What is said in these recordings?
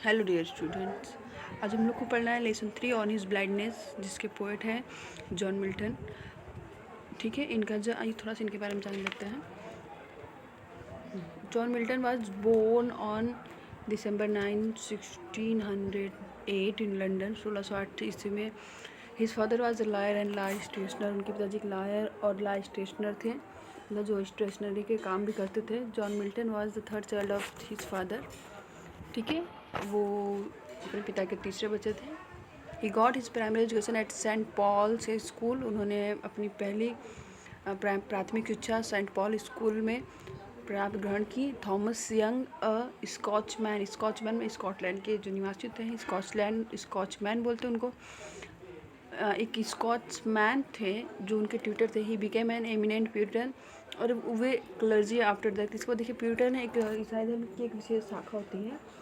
Hello dear students, आज हम लोग को पढ़ना है लेसन 3 ऑन हिज ब्लाइंडनेस, जिसके पोएट हैं जॉन मिल्टन। ठीक है, इनका आइए थोड़ा सा इनके बारे में जान लेते हैं। John Milton was born on December 9, 1608 in London. 1608 ईस्वी में। His father was a lawyer and law stationer. उनके पिताजी एक लॉयर और लॉ स्टेशनर थे, मतलब जो स्टेशनरी के काम भी करते थे। John Milton was the third child of his father. ठीक है, वो अपने पिता के तीसरे बच्चे थे। He got his primary education at Saint Paul से स्कूल। उन्होंने अपनी पहली प्राथमिक शिक्षा सेंट पॉल स्कूल में प्राप्त ग्रहण की। थॉमस यंग स्कॉचमैन में स्कॉटलैंड के जो निवासी थे, स्कॉचमैन बोलते उनको, एक स्कॉचमैन थे जो उनके ट्यूटर थे। He became an eminent Puritan, और वे क्लर्जी आफ्टर दैट। इसको देखिए, प्यूरिटन एक ईसाई धर्म की एक विशेष शाखा होती है,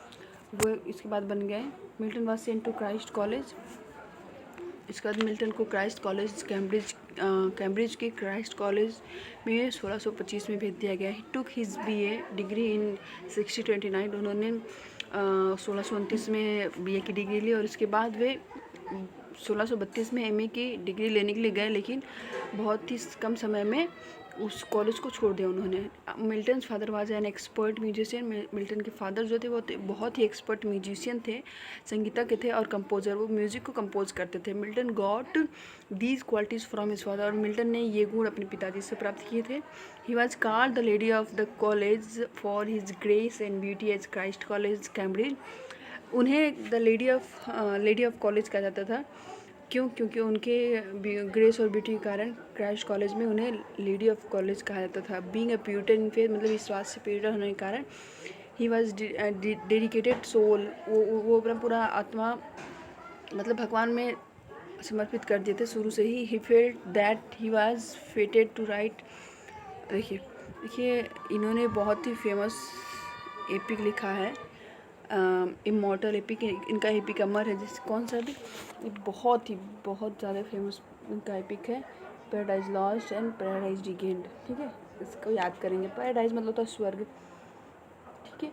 वो इसके बाद बन गए। Milton was sent to Christ College. इसके बाद मिल्टन को क्राइस्ट कॉलेज कैम्ब्रिज के क्राइस्ट कॉलेज में 1625 में भेज दिया गया। He took his BA degree in 1629। उन्होंने 1629 में बीए की डिग्री ली, और इसके बाद वे 1632 में एमए की डिग्री लेने के लिए गए, लेकिन बहुत ही कम समय में उस कॉलेज को छोड़ दिया उन्होंने। Milton father was an expert musician. Milton के फादर जो थे वो बहुत ही एक्सपर्ट म्यूजिशियन थे, संगीतज्ञ थे और कंपोजर। वो म्यूज़िक को कंपोज करते थे। Milton got these qualities from his father, और मिल्टन ने ये गुण अपने पिताजी से प्राप्त किए थे। He was called the lady of the college for his grace and beauty as Christ College Cambridge. उन्हें द लेडी ऑफ कॉलेज कहा जाता था। क्यों? क्योंकि उनके ग्रेस और ब्यूटी के कारण क्राइस्ट कॉलेज में उन्हें लेडी ऑफ कॉलेज कहा जाता था। Being a Puritan in faith, मतलब विश्वास से प्यूरिटन होने के कारण। ही वॉज डेडिकेटेड सोल, वो अपना पूरा आत्मा मतलब भगवान में समर्पित कर दिए थे शुरू से ही। He felt that he was fated to write. देखिए इन्होंने बहुत ही फेमस एपिक लिखा है, इमॉर्टल एपिक। इनका एपिक अमर है। जिस कौन सा भी, बहुत ज़्यादा फेमस इनका एपिक है, paradise lost and paradise regained. ठीक है, इसको याद करेंगे। पैराडाइज मतलब होता है स्वर्ग। ठीक है,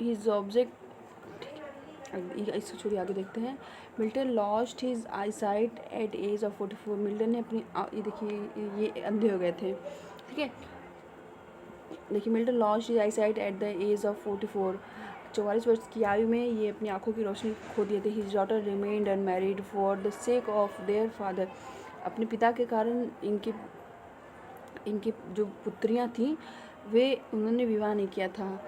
हिज ऑब्जेक्ट। ठीक है, इसको छोड़िए, आगे देखते हैं। Milton lost his eye sight at age of 44। Milton ने अपनी ये देखिए, ये अंधे हो गए थे। ठीक है, देखिए Milton lost his eye sight at the age of 44। 44 वर्ष की आयु में ये अपनी आंखों की रोशनी खो दिए थे। His daughter remained unmarried for the sake of their father. अपने पिता के कारण इनकी जो पुत्रियां थीं वे उन्होंने विवाह नहीं किया था।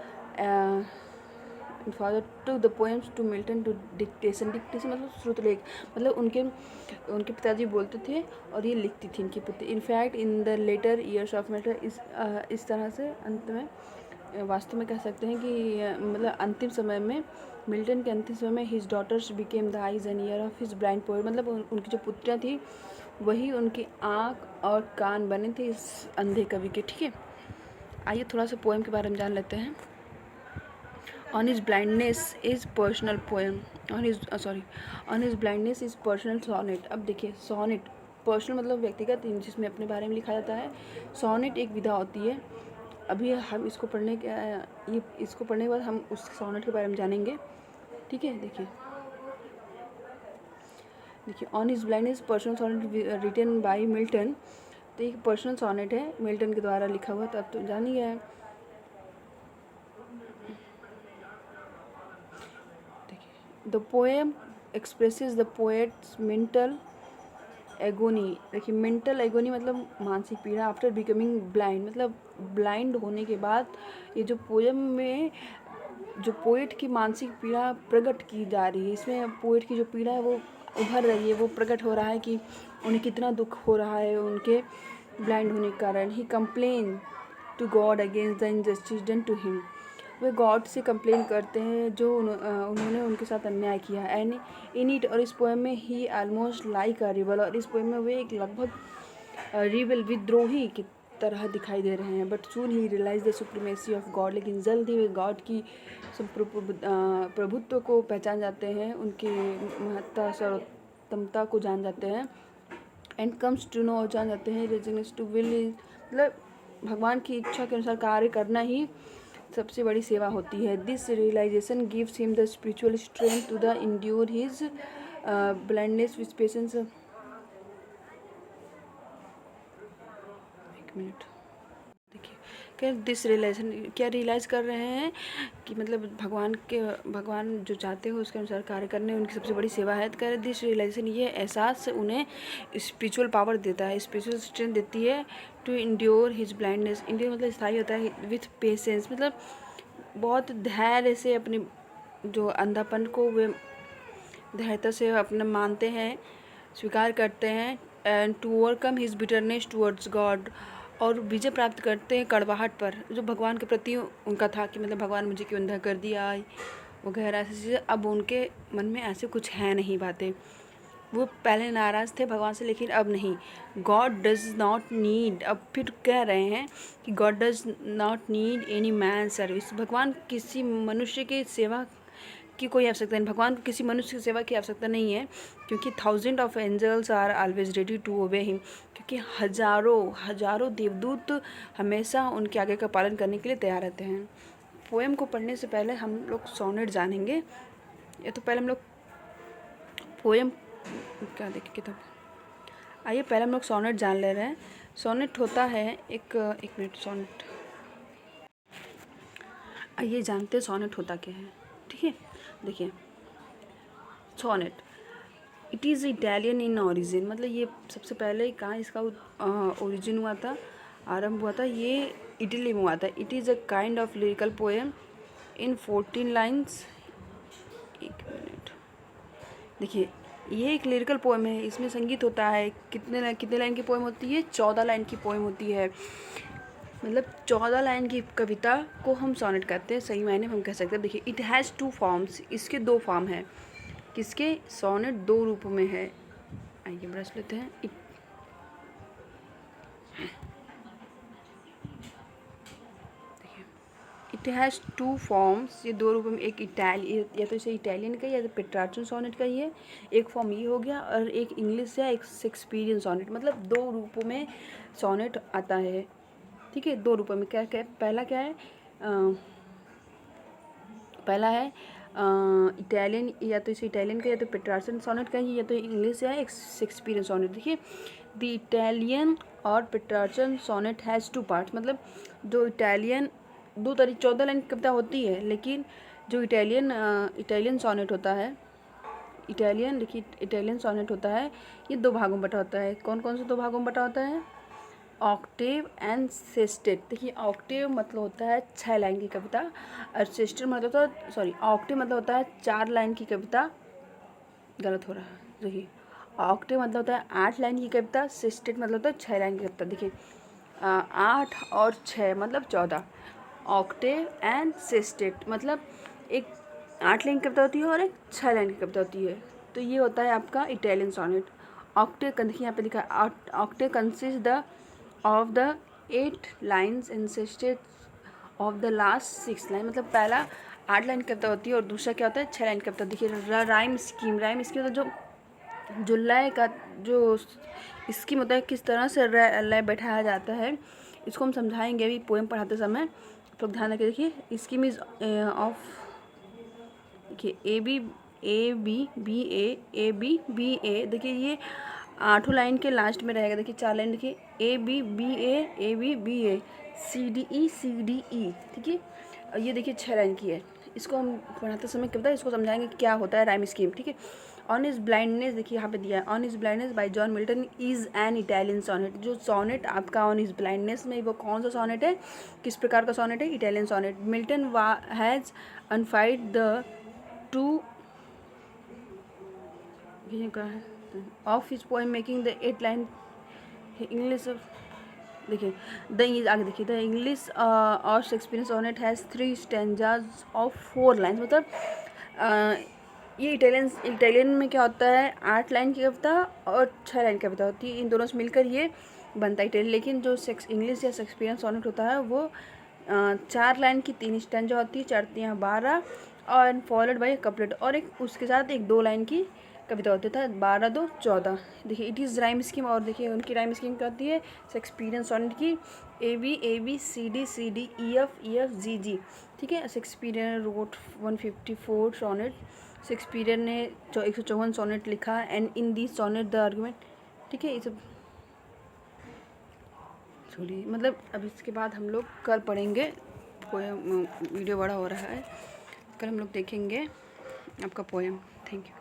Father to the poems to Milton to dictation. Dictation मतलब श्रुतलेख, मतलब उनके पिताजी बोलते थे और ये लिखती थी इनकी पुत्री। In fact in the later years of Milton, इस तरह से अंत में वास्तव में कह सकते हैं कि मतलब अंतिम समय में, मिल्टन के अंतिम समय में, his daughters became the eyes and ear of his blind poet. मतलब उनकी जो पुत्रियाँ थी वही उनकी आँख और कान बने थे इस अंधे कवि के। ठीक है, आइए थोड़ा सा पोएम के बारे में जान लेते हैं। On his blindness is personal poem. On his blindness is personal sonnet. अब देखिए, सॉनेट पर्सनल मतलब व्यक्तिगत, जिसमें अपने बारे में लिखा जाता है। सॉनेट एक विधा होती है। अभी हम इसको पढ़ने के बाद हम उस सॉनेट के बारे में जानेंगे। ठीक है, देखिए on his blindness personal sonnet written by Milton. तो एक पर्सनल सॉनेट है, मिल्टन के द्वारा लिखा हुआ। तो अब तो जान ही गया है। देखिए, the poem expresses the poets mental agony. देखिए, मेंटल एगोनी मतलब मानसिक पीड़ा। आफ्टर बिकमिंग ब्लाइंड, मतलब ब्लाइंड होने के बाद ये जो पोएम में जो पोएट की मानसिक पीड़ा प्रकट की जा रही है, इसमें पोएट की जो पीड़ा है वो उभर रही है, वो प्रकट हो रहा है कि उन्हें कितना दुख हो रहा है उनके ब्लाइंड होने के कारण। He complain to God against the injustice done to him. वे गॉड से कंप्लेन करते हैं जो उन्होंने उनके साथ अन्याय किया। एंड इन इट, और इस पोएम में, ही ऑलमोस्ट लाइक अ रिबल। और इस पोएम में वे एक लगभग रिबल विद्रोही की तरह दिखाई दे रहे हैं। बट सून ही realize the supremacy of God. लेकिन जल्द ही वे गॉड की प्रभुत्व को पहचान जाते हैं, उनकी महत्ता सर्वोत्तमता को जान जाते हैं। एंड कम्स टू नो, और जान जाते हैं, रेजिग्नेशन टू विल, मतलब भगवान की इच्छा के अनुसार कार्य करना ही सबसे बड़ी सेवा होती है। This realization gives him the spiritual strength to the endure his blindness with patience. एक मिनट, देखिए क्या दिस रियलाइजेशन, क्या रियलाइज़ कर रहे हैं कि मतलब भगवान जो चाहते हो उसके अनुसार कार्य करने उनकी सबसे बड़ी सेवा है। तो कह रहे दिस रियलाइजेशन, ये एहसास उन्हें स्पिरिचुअल पावर देता है, स्पिरिचुअल स्ट्रेंथ देती है to endure his blindness. Endure मतलब स्थायी होता है, विथ पेशेंस मतलब बहुत धैर्य से अपने जो अंधापन को वे धैर्यता से अपना मानते हैं, स्वीकार करते हैं। And to overcome his bitterness towards God, और विजय प्राप्त करते हैं कड़वाहट पर जो भगवान के प्रति उनका था कि मतलब भगवान मुझे क्यों अंधा कर दिया वगैरह ऐसी चीज़ें। अब उनके मन में ऐसे कुछ है नहीं बातें। वो पहले नाराज़ थे भगवान से, लेकिन अब नहीं। गॉड डज नॉट नीड, अब फिर कह रहे हैं कि God does not need any man service. भगवान किसी मनुष्य की सेवा की कोई आवश्यकता नहीं, भगवान को किसी मनुष्य की सेवा की आवश्यकता नहीं है, क्योंकि thousand of angels are always ready to obey him, क्योंकि हजारों देवदूत हमेशा उनके आगे का पालन करने के लिए तैयार रहते हैं। पोएम को पढ़ने से पहले हम लोग सोनेट जानेंगे, या तो पहले हम लोग पोएम क्या देखें किताब, आइए पहले हम लोग सोनेट जान ले रहे हैं। सोनेट होता है एक मिनट, सोनेट आइए जानते हैं सोनेट होता क्या है। ठीक है, देखिए sonnet, it is Italian in origin, मतलब ये सबसे पहले कहाँ इसका ओरिजिन हुआ था, आरंभ हुआ था, ये इटली में हुआ था। It is a kind of lyrical poem in 14 lines. एक मिनट, देखिए ये एक लिरिकल पोएम है, इसमें संगीत होता है। कितने लाइन की पोएम होती है? 14 लाइन की पोएम होती है। मतलब 14 लाइन की कविता को हम सोनेट कहते हैं, सही मायने में हम कह सकते हैं। देखिए इट हैज़ 2 फॉर्म्स, इसके 2 फॉर्म हैं। किसके? सोनेट 2 रूप में है। आइए ब्रश लेते हैं। इट हैज़ 2 फॉर्म्स, ये 2 रूप में, एक या तो इसे इटालियन का या तो पेट्रार्चन सोनेट का ही है। एक फॉर्म ये हो गया, और एक इंग्लिश या एक शेक्सपियरियन सोनेट, मतलब 2 रूपों में सोनेट आता है। ठीक है, 2 रूपों में। क्या क्या? पहला क्या है? पहला है इटालियन, या तो इसे इटालियन का या तो पेट्रार्चन सोनेट का ही, या तो इंग्लिश या एक शेक्सपियरियन सोनेट। देखिए द इटालियन और पेट्रार्चन सोनेट हैज़ 2 पार्ट्स, मतलब जो इटालियन 14 लाइन की कविता होती है, लेकिन जो इटालियन सोनेट होता है, इटालियन सोनेट होता है, ये 2 भागों में बटा होता है। कौन कौन से 2 भागों में बटा होता है? Octave and sestet. देखिए ऑक्टेव मतलब होता है 6 लाइन की कविता, और सेस्टेट मतलब ऑक्टेव मतलब होता है 4 लाइन की कविता। गलत हो रहा है, देखिए ऑक्टेव मतलब होता है 8 लाइन की कविता, सेस्टेट मतलब होता है 6 लाइन की कविता। देखिए 8 और 6 मतलब 14। ऑक्टेव एंड सेस्टेट मतलब एक 8 लाइन की कविता होती है और एक 6 लाइन की कविता होती है। तो ये होता है आपका इटालियन सोनेट। ऑक्टेव, देखिए यहाँ पे लिखा है Octave consist of the 8 lines and sestet of the last 6 line, मतलब पहला 8 लाइन कविता होती है और दूसरा क्या होता है 6 लाइन कविता। देखिए राइम स्कीम मतलब जो लय का जो स्कीम होता है, किस तरह से लय बैठाया जाता है, इसको हम समझाएंगे अभी पोएम पढ़ाते समय, तो ध्यान रखिए। देखिए स्कीम इज ऑफ, देखिए ए बी बी ए, देखिए ये 8 लाइन के लास्ट में रहेगा। देखिए 4 लाइन, देखिए A B B A, C D E, ठीक है। और ये देखिए 6 लाइन की है। इसको हम पढ़ाते समय कविता इसको समझाएंगे क्या होता है राइम स्कीम, ठीक है। ऑन इज ब्लाइंडनेस, देखिए यहाँ पे दिया है on his blindness by John Milton is an Italian sonnet. जो सोनेट आपका ऑन इज ब्लाइंडनेस में, वो कौन सा सोनेट है, किस प्रकार का सोनेट है? Italian sonnet. Milton has unified the two, ये क्या है, of his poem making the 8 line English. देखिए आगे देखिए द इंग्लिश और Shakespearean sonnet has 3 stanzas of 4 line, मतलब ये इटालियन में क्या होता है 8 लाइन की कविता और 6 लाइन की कविता होती है, इन दोनों से मिलकर ये बनता है इटालियन। लेकिन जो इंग्लिश या शेक्सपियरियन सोनेट होता है वो 4 लाइन की 3 स्टैंजा होती है, 4 × 12, और फॉलोड बाय कपलेट, और एक उसके साथ एक 2 लाइन की कविता होता था 12 2 14। देखिए इट इज़ राइम स्कीम, और देखिए उनकी राइम स्कीम क्या होती है शेक्सपियरियन सॉनेट की A B C D E F G G. ठीक है, शेक्सपियर रोट 154 सॉनेट, शेक्सपियर ने 154 सॉनेट लिखा, and in the sonnet the argument. ठीक है, ये सब छोड़िए, मतलब अब इसके बाद हम लोग कल पढ़ेंगे पोएम। वीडियो बड़ा हो रहा है, कल हम लोग देखेंगे आपका पोएम। Thank you.